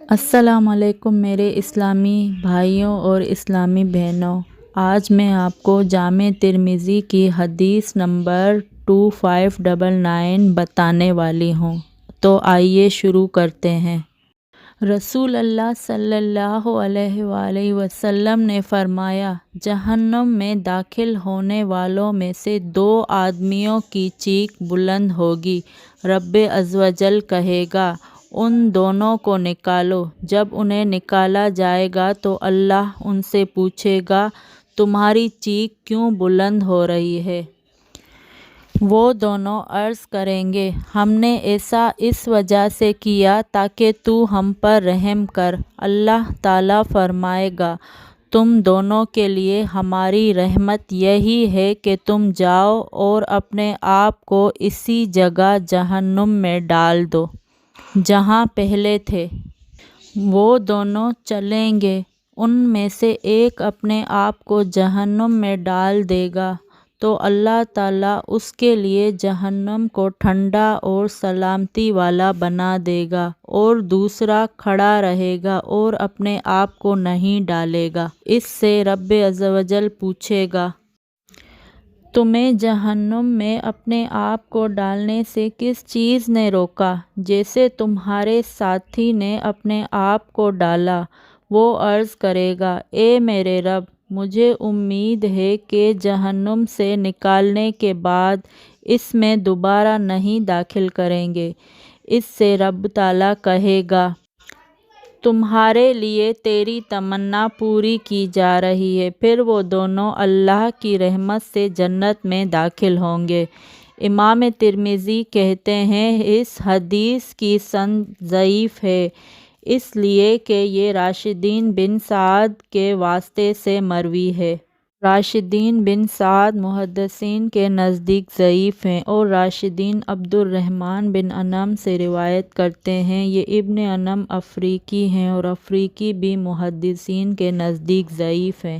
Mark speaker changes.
Speaker 1: السلام علیکم میرے اسلامی بھائیوں اور اسلامی بہنوں، آج میں آپ کو جامع ترمذی کی حدیث نمبر 2599 بتانے والی ہوں، تو آئیے شروع کرتے ہیں۔ رسول اللہ صلی اللہ علیہ وآلہ وسلم نے فرمایا، جہنم میں داخل ہونے والوں میں سے 2 آدمیوں کی چیخ بلند ہوگی۔ رب عزوجل کہے گا، ان دونوں کو نکالو۔ جب انہیں نکالا جائے گا تو اللہ ان سے پوچھے گا، تمہاری چیخ کیوں بلند ہو رہی ہے؟ وہ دونوں عرض کریں گے، ہم نے ایسا اس وجہ سے کیا تاکہ تو ہم پر رحم کر۔ اللہ تعالیٰ فرمائے گا، تم دونوں کے لیے ہماری رحمت یہی ہے کہ تم جاؤ اور اپنے آپ کو اسی جگہ جہنم میں ڈال دو جہاں پہلے تھے۔ وہ دونوں چلیں گے، ان میں سے ایک اپنے آپ کو جہنم میں ڈال دے گا تو اللہ تعالیٰ اس کے لیے جہنم کو ٹھنڈا اور سلامتی والا بنا دے گا، اور دوسرا کھڑا رہے گا اور اپنے آپ کو نہیں ڈالے گا۔ اس سے رب عزوجل پوچھے گا، تمہیں جہنم میں اپنے آپ کو ڈالنے سے کس چیز نے روکا؟ جیسے تمہارے ساتھی نے اپنے آپ کو ڈالا۔ وہ عرض کرے گا، اے میرے رب، مجھے امید ہے کہ جہنم سے نکالنے کے بعد اس میں دوبارہ نہیں داخل کریں گے۔ اس سے رب تعالیٰ کہے گا، تمہارے لیے تیری تمنا پوری کی جا رہی ہے۔ پھر وہ دونوں اللہ کی رحمت سے جنت میں داخل ہوں گے۔ امام ترمذی کہتے ہیں، اس حدیث کی سند ضعیف ہے، اس لیے کہ یہ راشدین بن سعد کے واسطے سے مروی ہے۔ راشدین بن سعد محدثین کے نزدیک ضعیف ہیں، اور راشدین عبد الرحمن بن انم سے روایت کرتے ہیں۔ یہ ابن انم افریقی ہیں، اور افریقی بھی محدثین کے نزدیک ضعیف ہیں۔